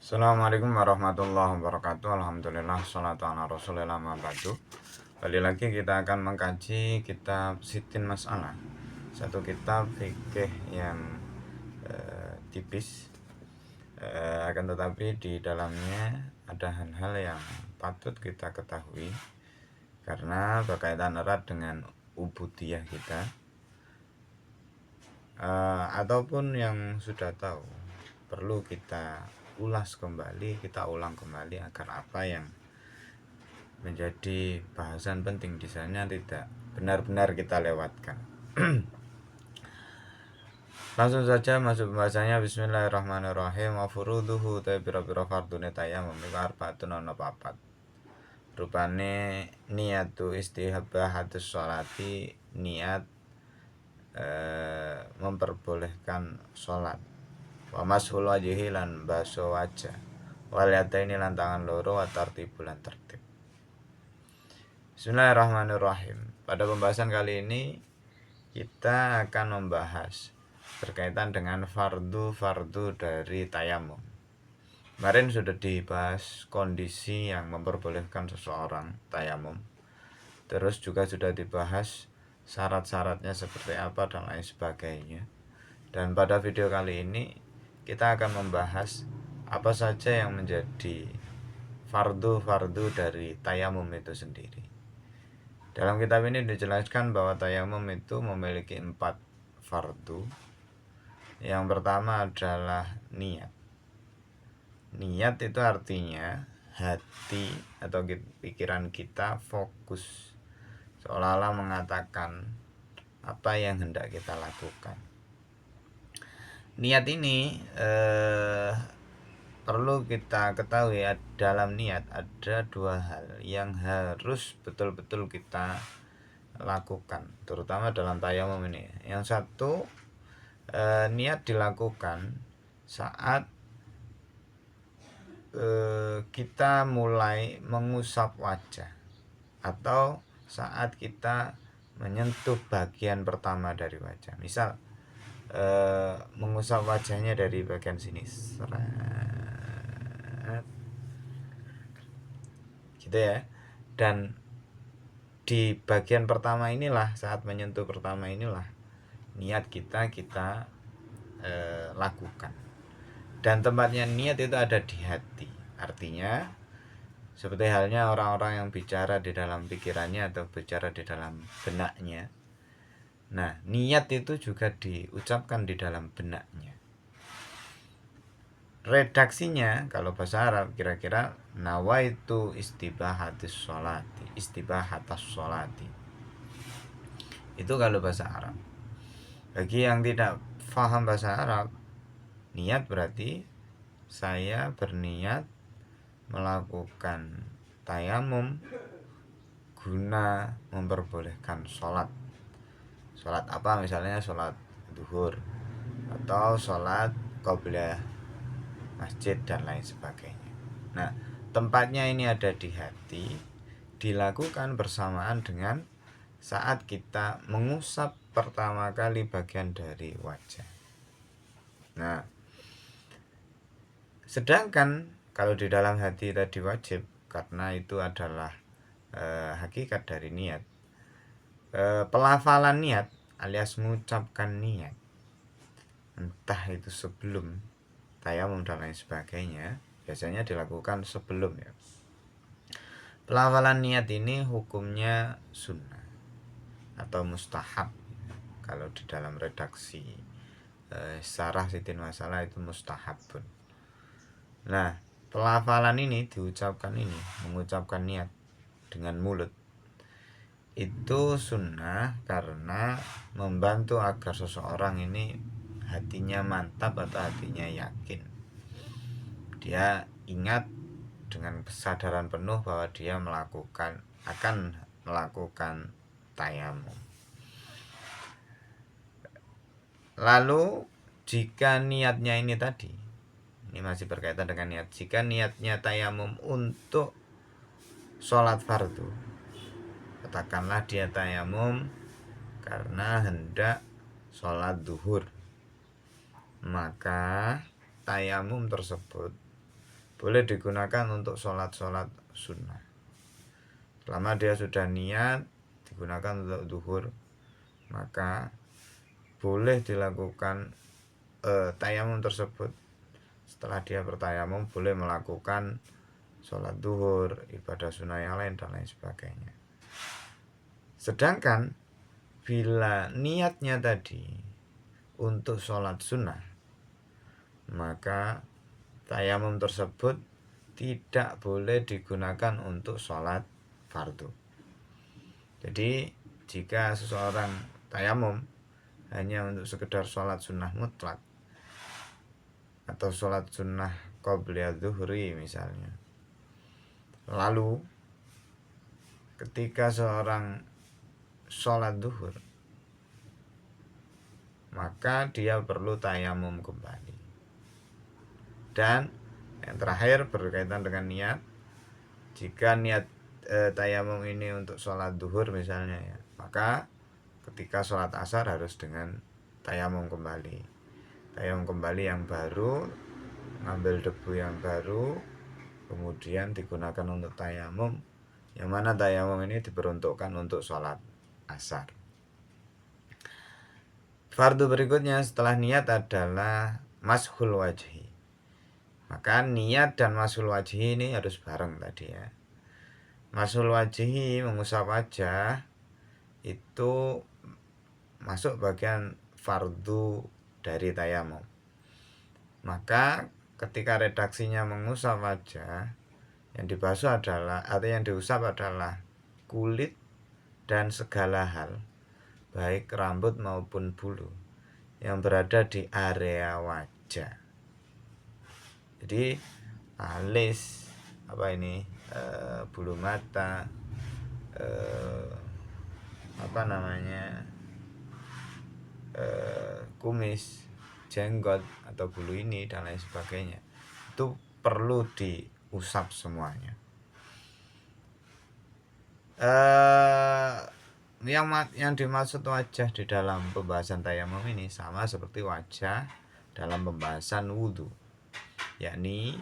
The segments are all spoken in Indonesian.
Assalamualaikum warahmatullahi wabarakatuh. Alhamdulillah, salatu ala rasulillah ma'badu. Kali lagi kita akan mengkaji kitab Sitin Mas'alah, satu kitab fikih yang tipis, akan tetapi di dalamnya ada hal-hal yang patut kita ketahui karena berkaitan erat dengan ubudiyah kita, ataupun yang sudah tahu perlu kita ulas kembali, kita ulang kembali agar apa yang menjadi bahasan penting di sana tidak benar-benar kita lewatkan. Langsung saja masuk bahasanya. Bismillahirrahmanirrahim. Wa furuduhu ta pira-pira fardune tayammum iku arbaatun ana papat. Rupane niatu istihabahatus sholati, niat memperbolehkan sholat. Wa mashul wajhi lan baso wajah, wal yadaini lan tangan loro, wa tartibu lan tertib. Bismillahirrahmanirrahim. Pada pembahasan kali ini kita akan membahas berkaitan dengan fardu-fardu dari tayamum. Kemarin sudah dibahas kondisi yang memperbolehkan seseorang tayamum. Terus juga sudah dibahas syarat-syaratnya seperti apa dan lain sebagainya. Dan pada video kali ini kita akan membahas apa saja yang menjadi fardu-fardu dari tayamum itu sendiri. Dalam kitab ini dijelaskan bahwa tayamum itu memiliki 4 fardu. Yang pertama adalah niat. Niat itu artinya hati atau pikiran kita fokus, seolah-olah mengatakan apa yang hendak kita lakukan. Niat ini perlu kita ketahui, dalam niat ada 2 hal yang harus betul-betul kita lakukan, terutama dalam tayamum ini. Yang satu, niat dilakukan saat kita mulai mengusap wajah atau saat kita menyentuh bagian pertama dari wajah. Misal mengusap wajahnya dari bagian sini, gitu ya. Dan di bagian pertama inilah, saat menyentuh pertama inilah niat kita lakukan. Dan tempatnya niat itu ada di hati. Artinya seperti halnya orang-orang yang bicara di dalam pikirannya atau bicara di dalam benaknya. Nah, niat itu juga diucapkan di dalam benaknya. Redaksinya kalau bahasa Arab kira-kira nawaitu istibahatus sholati, istibahatas sholati. Itu kalau bahasa Arab. Bagi yang tidak paham bahasa Arab, niat berarti saya berniat melakukan tayamum guna memperbolehkan sholat. Sholat apa? Misalnya sholat duhur atau sholat qobliyah masjid dan lain sebagainya. Nah, tempatnya ini ada di hati, dilakukan bersamaan dengan saat kita mengusap pertama kali bagian dari wajah. Nah, sedangkan kalau di dalam hati tadi wajib, karena itu adalah hakikat dari niat. Pelafalan niat alias mengucapkan niat, entah itu sebelum tayamum dan lain sebagainya, biasanya dilakukan sebelum ya. Pelafalan niat ini hukumnya sunnah atau mustahab. Kalau di dalam redaksi syarah Sitin Masalah itu mustahab pun. Nah, pelafalan ini diucapkan ini, mengucapkan niat dengan mulut, itu sunnah karena membantu agar seseorang ini hatinya mantap atau hatinya yakin. Dia ingat dengan kesadaran penuh bahwa dia akan melakukan tayamum. Lalu jika niatnya ini tadi, ini masih berkaitan dengan niat. Jika niatnya tayamum untuk sholat fardu, katakanlah dia tayamum karena hendak sholat duhur, maka tayamum tersebut boleh digunakan untuk sholat-sholat sunnah. Selama dia sudah niat digunakan untuk zuhur, maka boleh dilakukan tayamum tersebut. Setelah dia bertayamum boleh melakukan sholat zuhur, ibadah sunnah yang lain dan lain sebagainya. Sedangkan bila niatnya tadi untuk sholat sunnah, maka tayamum tersebut tidak boleh digunakan untuk sholat fardu. Jadi jika seseorang tayamum hanya untuk sekedar sholat sunnah mutlak atau sholat sunnah qobliyah zuhri misalnya, lalu ketika seorang sholat zuhur, maka dia perlu tayamum kembali. Dan yang terakhir berkaitan dengan niat, jika niat tayamum ini untuk sholat zuhur misalnya ya, maka ketika sholat asar harus dengan tayamum kembali. Tayamum kembali yang baru, ngambil debu yang baru, kemudian digunakan untuk tayamum, yang mana tayamum ini diperuntukkan untuk sholat asar. Fardu berikutnya setelah niat adalah mashul wajhi. Maka niat dan mashul wajhi ini harus bareng tadi ya. Mashul wajhi, mengusap wajah, itu masuk bagian fardu dari tayamum. Maka ketika redaksinya mengusap wajah, yang dibasuh adalah atau yang diusap adalah kulit dan segala hal, baik rambut maupun bulu yang berada di area wajah. Jadi alis, bulu mata, kumis, jenggot atau bulu ini dan lain sebagainya, itu perlu diusap semuanya. Yang dimaksud wajah di dalam pembahasan tayamum ini sama seperti wajah dalam pembahasan wudhu, yakni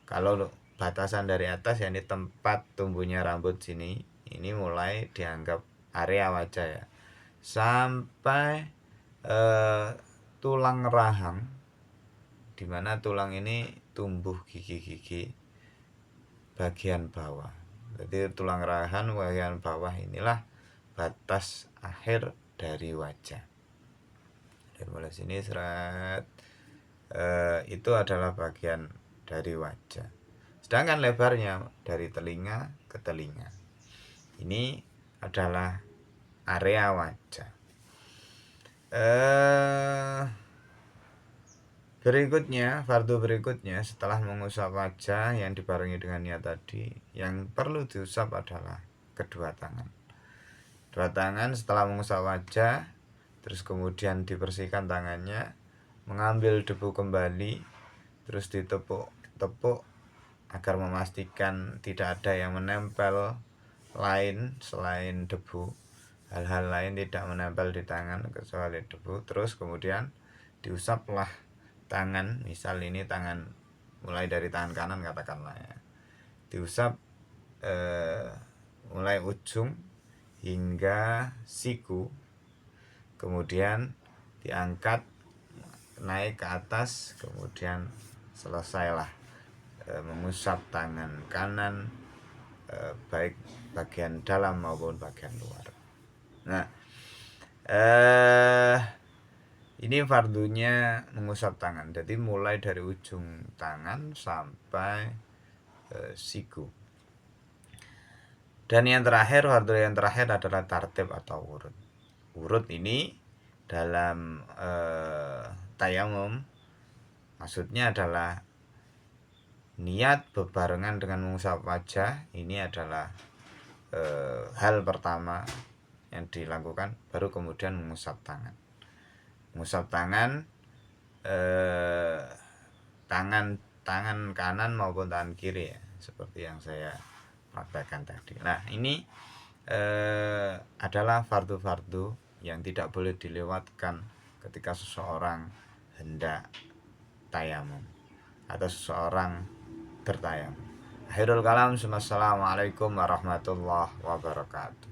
kalau batasan dari atas, yakni tempat tumbuhnya rambut sini, ini mulai dianggap area wajah ya, sampai tulang rahang, dimana tulang ini tumbuh gigi-gigi bagian bawah. Jadi tulang rahang bagian bawah inilah batas akhir dari wajah. Dan mulai sini itu adalah bagian dari wajah. Sedangkan lebarnya dari telinga ke telinga, ini adalah area wajah. Fardu berikutnya setelah mengusap wajah yang dibarengi dengan niat tadi, yang perlu diusap adalah kedua tangan. Kedua tangan setelah mengusap wajah, terus kemudian dibersihkan tangannya, mengambil debu kembali, terus ditepuk-tepuk agar memastikan tidak ada yang menempel lain selain debu. Hal-hal lain tidak menempel di tangan kecuali debu. Terus kemudian diusaplah tangan, misal ini tangan, mulai dari tangan kanan katakanlah ya, diusap mulai ujung hingga siku, kemudian diangkat naik ke atas, kemudian selesailah mengusap tangan kanan, baik bagian dalam maupun bagian luar. Nah, ini fardunya mengusap tangan. Jadi mulai dari ujung tangan sampai siku. Dan yang terakhir, fardu yang terakhir adalah tartib atau urut. Urut ini dalam tayamum maksudnya adalah niat bebarengan dengan mengusap wajah. Ini adalah hal pertama yang dilakukan, baru kemudian mengusap tangan. Mengusap tangan, tangan kanan maupun tangan kiri ya, seperti yang saya praktekkan tadi. Nah, ini adalah fardu-fardu yang tidak boleh dilewatkan ketika seseorang hendak tayamum atau seseorang bertayamum. Akhirul kalam, assalamualaikum warahmatullahi wabarakatuh.